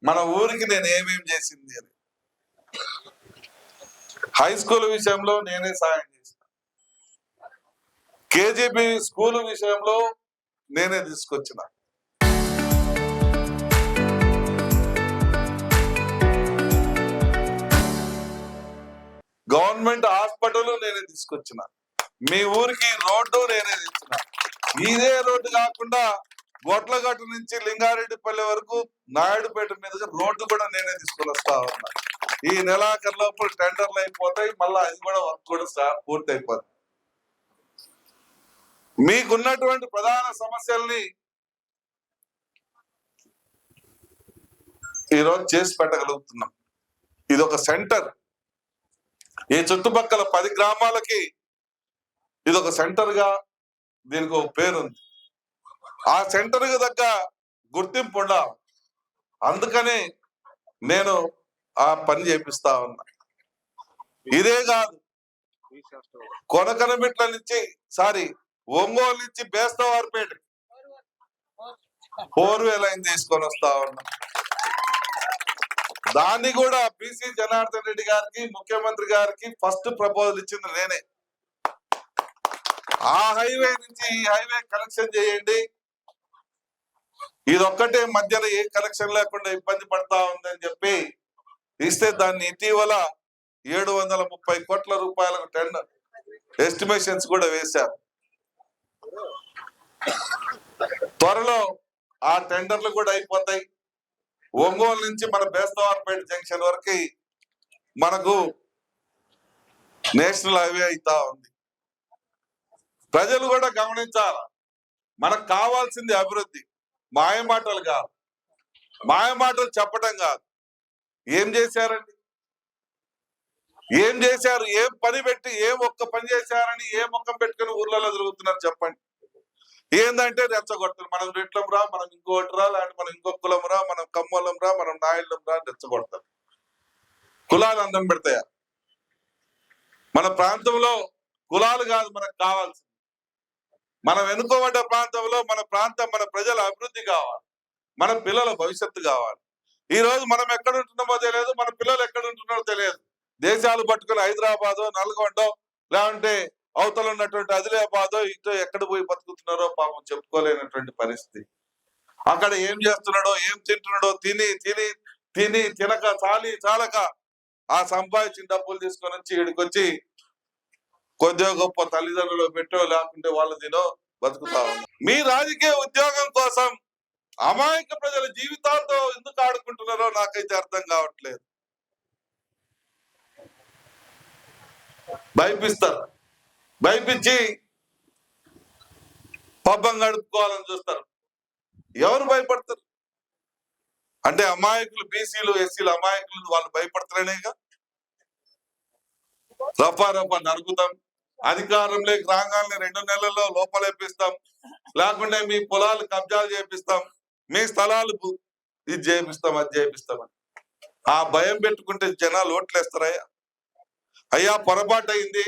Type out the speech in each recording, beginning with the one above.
మన ఊరికి నేను ఏమేం చేసింది అని. హై స్కూల్ విషయంలో నేనే సాయం చేసిన, కేజీబీ స్కూల్ విషయంలో నేనే తీసుకొచ్చిన, గవర్నమెంట్ హాస్పిటల్ నేనే తీసుకొచ్చిన, మీ ఊరికి రోడ్డు నేనే తెచ్చిన. ఇదే రోడ్డు కాకుండా గొట్లగట్టు నుంచి లింగారెడ్డిపల్లి వరకు నాయుడుపేట మీదుగా రోడ్డు కూడా నేనే తీసుకొని వస్తా ఉన్నా. ఈ నెలాఖరు లోపల టెండర్లు అయిపోతాయి, మళ్ళీ అది కూడా వర్క్ కూడా పూర్తి అయిపోతుంది. మీకున్నటువంటి ప్రధాన సమస్యల్ని ఈరోజు చేసి పెట్టగలుగుతున్నాం. ఇది ఒక సెంటర్. ఈ చుట్టుపక్కల 10 గ్రామాలకి ఇది ఒక సెంటర్ గా దీనికి ఒక పేరుంది. ఆ సెంటర్ కి తగ్గ గుర్తింపు ఉండాలి. అందుకని నేను ఆ పని చేపిస్తా ఉన్నా. ఇదే కాదు, కొనకనమిట్ల నుంచి ఒంగోలు నుంచి బేస్తవారిపేట 4 లైన్ తీసుకొని వస్తా ఉన్నా. దాన్ని కూడా బీసీ జనార్దన్ రెడ్డి గారికి, ముఖ్యమంత్రి గారికి ఫస్ట్ ప్రపోజల్ ఇచ్చింది నేనే. ఆ హైవే నుంచి ఈ హైవే కనెక్షన్ చేయండి, ఇదొక్కటే మధ్యలో ఏ కనెక్షన్ లేకుండా ఇబ్బంది పడతా ఉందని చెప్పి ఇస్తే దాన్ని ఇటీవల 730 కోట్ల రూపాయలకు టెండర్ ఎస్టిమేషన్స్ కూడా వేశారు. త్వరలో ఆ టెండర్లు కూడా అయిపోతాయి. ఒంగోలు నుంచి మన బేస్తవారిపేట జంక్షన్ వరకు మనకు నేషనల్ హైవే అవుతా ఉంది. ప్రజలు కూడా గమనించాలి, మనకు కావాల్సింది అభివృద్ధి, మాయమాటలు కాదు. మాయమాటలు చెప్పడం కాదు. ఏం చేశారండి? ఏం చేశారు? ఏం పని పెట్టి ఏం ఒక్క పని చేశారని ఏ మొక్కం పెట్టుకుని ఊర్లలో తిరుగుతున్నారు చెప్పండి. ఏందంటే రెచ్చగొడతారు. మనం రెట్లం రా, మనం ఇంకోటి రా, లేదంటే మనం ఇంకొక కులం రా, మనం కమ్మలం రా, మనం నాయుళ్ళం రా అని రెచ్చగొడతారు. కులాలు అందం పెడతాయా? మన ప్రాంతంలో కులాలు కాదు మనకు కావాల్సింది. మనం వెనుకబడ్డ ప్రాంతంలో మన ప్రజల అభివృద్ధి కావాలి, మన పిల్లల భవిష్యత్తు కావాలి. ఈ రోజు మనం ఎక్కడ ఉంటున్నామో తెలియదు, మన పిల్లలు ఎక్కడ ఉంటున్నారో తెలియదు. దేశాలు పట్టుకుని హైదరాబాదో, నల్గొండో, లేదంటే అవతల ఉన్నటువంటి ఆదిలాబాదో ఇటో ఎక్కడ పోయి బతుకుతున్నారో పాపం చెప్పుకోలేనటువంటి పరిస్థితి. అక్కడ ఏం చేస్తున్నాడో, ఏం తింటున్నాడో తిని తిని తిని తినక చాలక ఆ సంపాదించిన డబ్బులు తీసుకొని వచ్చి ఇక్కడికొచ్చి కొద్దిగా గొప్ప తల్లిదండ్రులు పెట్టో లేకుంటే వాళ్ళు తినో బతుకుతా ఉన్నారు. మీ రాజకీయ ఉద్యోగం కోసం అమాయక ప్రజల జీవితాలతో ఎందుకు ఆడుకుంటున్నారో నాకైతే అర్థం కావట్లేదు. భయపిస్తారు, భయపించి పబ్బం గడుపుకోవాలని చూస్తారు. ఎవరు భయపడతారు అంటే అమాయకులు, బీసీలు ఎస్సీలు అమాయకులు, వాళ్ళు భయపడతారనేగా. రఫా నరుకుతాం, అధికారంలోకి రాగానే 2 నెలల్లో లోపలేపిస్తాం, లేకుంటే మీ పొలాలు కబ్జాలు చేపిస్తాం, మీ స్థలాలు ఇది చేపిస్తాం, అది చేపిస్తామని ఆ భయం పెట్టుకుంటే జనాలు ఓట్లేస్తారయ్యా. అయ్యా పొరపాటు అయింది,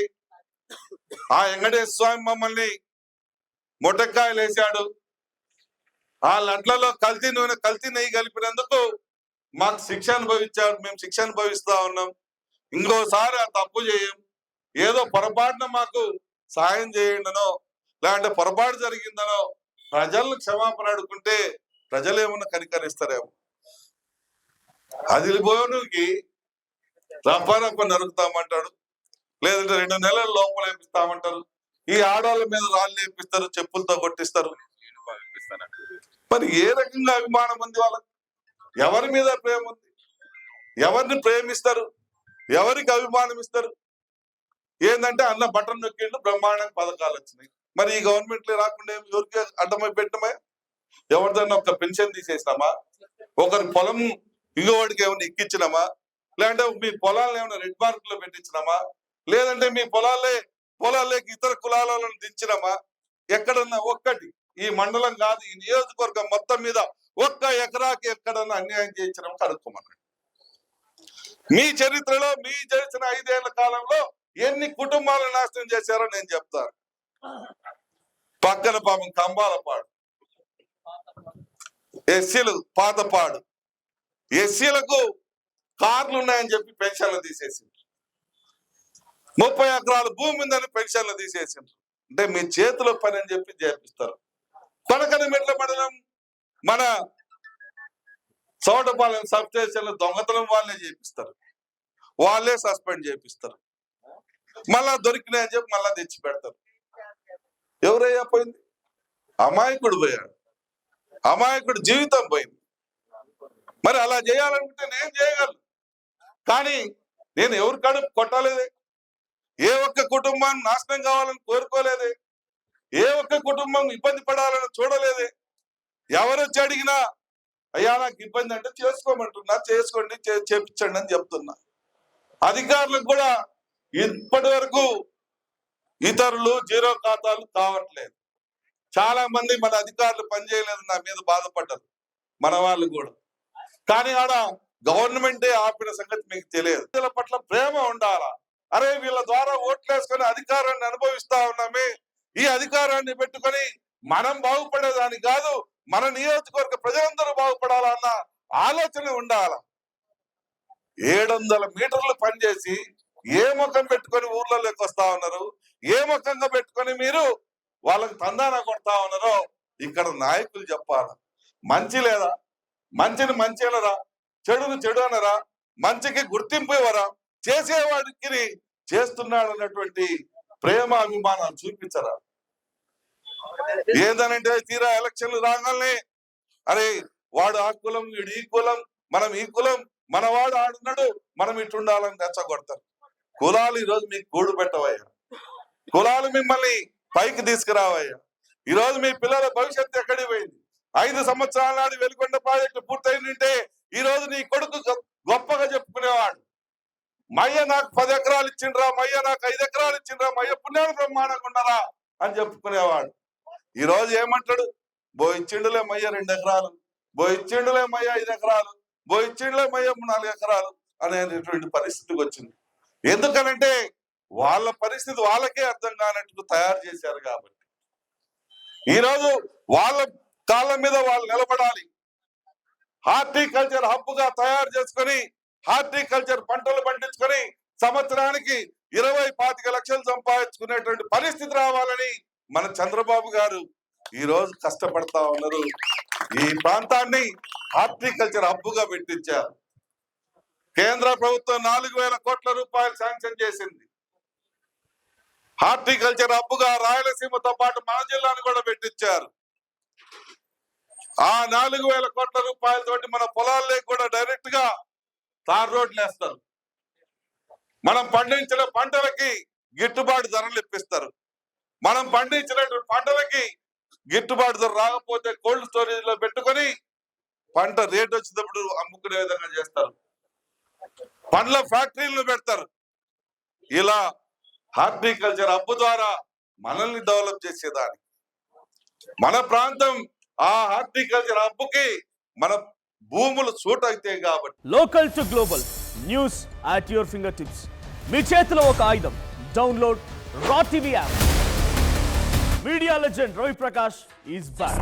ఆ వెంకటేశ్వర స్వామి మమ్మల్ని మొట్టకాయలు వేసాడు, ఆ లడ్లలో కల్తీ నూనె కల్తీ నెయ్యి కలిపినందుకు మాకు శిక్ష అనుభవించాడు, మేము శిక్ష అనుభవిస్తా ఉన్నాం, ఇంకోసారి ఆ తప్పు చేయం, ఏదో పొరపాటున మాకు సాయం చేయండినో లేదంటే పొరపాటు జరిగిందనో ప్రజలను క్షమాపణ అడుగుకుంటే ప్రజలు ఏమన్నా కనికరిస్తారేమో. అదిలిపోనుకి రఫా నరుకుతామంటాడు, లేదంటే 2 నెలల లోపల వేపిస్తామంటారు. ఈ ఆడవాళ్ళ మీద రాళ్ళు వేపిస్తారు, చెప్పులతో కొట్టిస్తారు. మరి ఏ రకంగా అభిమానం ఉంది వాళ్ళకి? ఎవరి మీద ప్రేమ ఉంది? ఎవరిని ప్రేమిస్తారు? ఎవరికి అభిమానం ఇస్తారు? ఏంటంటే అన్న బటన్ నొక్కిండు, బ్రహ్మాండంగా పథకాలు వచ్చినాయి. మరి ఈ గవర్నమెంట్ లో రాకుండా ఎవరికి అడ్డమై పెట్టమా? ఎవరిదన్నా ఒక పెన్షన్ తీసేసినామా? ఒకరి పొలం ఇంకోవాడికి ఏమైనా ఎక్కించినామా? లేదంటే మీ పొలాలను ఏమైనా రెడ్ మార్క్ లో పెట్టించినామా? లేదంటే మీ పొలాల్లోకి ఇతర కులాలను దించినామా? ఎక్కడన్నా ఒక్కటి ఈ మండలం కాదు, ఈ నియోజకవర్గం మొత్తం మీద ఒక్క ఎకరాకి ఎక్కడన్నా అన్యాయం చేయించినామా కనుక్కోమన్నాడు. మీ చరిత్రలో మీ చేసిన 5 ఏళ్ల కాలంలో ఎన్ని కుటుంబాలను నాశనం చేశారో నేను చెప్తాను. పక్కన పాపం కంబాలపాడు, ఎస్సీలు పాతపాడు, ఎస్సీలకు కార్లు ఉన్నాయని చెప్పి పెన్షన్లు తీసేసిండ్రు. 30 ఎకరాల భూమి ఉందని పెన్షన్లు తీసేసిండ్రు. అంటే మీ చేతిలో పని అని చెప్పి చేపిస్తారు. కొనకనమిట్ల మండలం మన చోటపాలెం సబ్ స్టేషన్లో దొంగతనం వాళ్ళే చేపిస్తారు, వాళ్ళే సస్పెండ్ చేపిస్తారు. మళ్ళా దొరికినాయని చెప్పి మళ్ళా తెచ్చి పెడతారు. ఎవరయ్యా పోయింది? అమాయకుడు పోయాడు, అమాయకుడు జీవితం పోయింది. మరి అలా చేయాలనుకుంటే నేను చేయగలను, కానీ నేను ఎవరి కడుపు కొట్టలేదే, ఏ ఒక్క కుటుంబం నాశనం కావాలని కోరుకోలేదే, ఏ ఒక్క కుటుంబం ఇబ్బంది పడాలని చూడలేదే. ఎవరొచ్చి అడిగినా అయ్యా నాకు ఇబ్బంది అంటే చేసుకోమంటున్నా, చేసుకోండి చేపించండి అని చెప్తున్నా. అధికారులకు కూడా ఇప్పటి వరకు ఇతరులు జీరో ఖాతాలు కావట్లేదు. చాలా మంది మన అధికారులు పనిచేయలేదు, నా మీద బాధపడ్డారు మన వాళ్ళు కూడా. కానీ ఆడ గవర్నమెంటే ఆపిన సంగతి మీకు తెలియదు. వీళ్ళ పట్ల ప్రేమ ఉండాలా. అరే వీళ్ళ ద్వారా ఓట్లేసుకొని అధికారాన్ని అనుభవిస్తా ఉన్నామే, ఈ అధికారాన్ని పెట్టుకొని మనం బాగుపడేదాన్ని కాదు, మన నియోజకవర్గ ప్రజలందరూ బాగుపడాలన్న ఆలోచన ఉండాల. 700 మీటర్లు పనిచేసి ఏ ముఖం పెట్టుకొని ఊర్లలోకి వస్తా ఉన్నారు, ఏ ముఖంగా పెట్టుకొని మీరు వాళ్ళకి తందాన కొడతా ఉన్నారో ఇక్కడ నాయకులు చెప్పాలి. మంచి లేదా? మంచిని మంచి అనరా, చెడును చెడు అనరా, మంచికి గుర్తింపు ఇవ్వరా, చేసేవాడికి చేస్తున్నాడు అన్నటువంటి ప్రేమ అభిమానాలు చూపించరా? ఏందనంటే తీరా ఎలక్షన్లు రాగానే అరే వాడు ఆ కులం, వీడు ఈ కులం, మనం ఈ కులం, మనవాడు ఆడున్నాడు, మనం ఇటుండాలని రెచ్చగొడతారు. కులాలు ఈరోజు మీకు గూడు పెట్టవయ్యా, కులాలు మిమ్మల్ని పైకి తీసుకురావయ్యా. ఈరోజు మీ పిల్లల భవిష్యత్తు ఎక్కడికి పోయింది? 5 సంవత్సరాల నాడు వెలుగొండ ప్రాజెక్టు పూర్తయిందంటే ఈ రోజు నీ కొడుకు గొప్పగా చెప్పుకునేవాడు. మయ్య నాకు 10 ఎకరాలు ఇచ్చిండ్రా, మయ్య నాకు 5 ఎకరాలు ఇచ్చిండ్రా, మయ్య పుణ్యాలు బ్రహ్మాండంగా ఉండరా అని చెప్పుకునేవాడు. ఈ రోజు ఏమంటాడు? బో ఇచ్చిండులే మయ్య 2 ఎకరాలు, బో ఇచ్చిండులే మయ్య 5 ఎకరాలు, బో ఇచ్చిండులే మయ్య 4 ఎకరాలు అనేటువంటి పరిస్థితికి వచ్చింది. ఎందుకనంటే వాళ్ళ పరిస్థితి వాళ్ళకే అర్థం కానట్టు తయారు చేశారు. కాబట్టి ఈరోజు వాళ్ళ కాళ్ళ మీద వాళ్ళు నిలబడాలి. హార్టికల్చర్ హబ్ గా తయారు చేసుకొని హార్టికల్చర్ పంటలు పండించుకొని సంవత్సరానికి 20-25 లక్షలు సంపాదించుకునేటువంటి పరిస్థితి రావాలని మన చంద్రబాబు గారు ఈ రోజు కష్టపడతా ఉన్నారు. ఈ ప్రాంతాన్ని హార్టికల్చర్ హబ్ గా పెట్టించారు. కేంద్ర ప్రభుత్వం 4,000 కోట్ల రూపాయలు శాంక్షన్ చేసింది. హార్టికల్చర్ హబ్ గా రాయలసీమతో పాటు మన జిల్లాను కూడా పెట్టించారు. ఆ 4,000 కోట్ల రూపాయలతోటి మన పొలాల్లో కూడా డైరెక్ట్ గా తార్ రోడ్లు వేస్తారు. మనం పండించిన పంటలకి గిట్టుబాటు ధరలు ఇప్పిస్తారు. మనం పండించినటువంటి పంటలకి గిట్టుబాటు ధర రాకపోతే కోల్డ్ స్టోరేజ్ లో పెట్టుకొని పంట రేట్ వచ్చేటప్పుడు అమ్ముకునే విధంగా చేస్తారు. పండ్ల ఫ్యాక్టరీలను పెడతారు. ఇలా హార్టికల్చర్ హబ్ ద్వారా మనల్ని డెవలప్ చేసేదానికి మన ప్రాంతం ఆ హార్టికల్చర్ హబ్కి మన భూములు సూట్ అయితే కాబట్టి. Local to global news at your fingertips. మీ చేతిలో ఒక ఆయుధం. Download raw TV app. Media legend Ravi Prakash is back.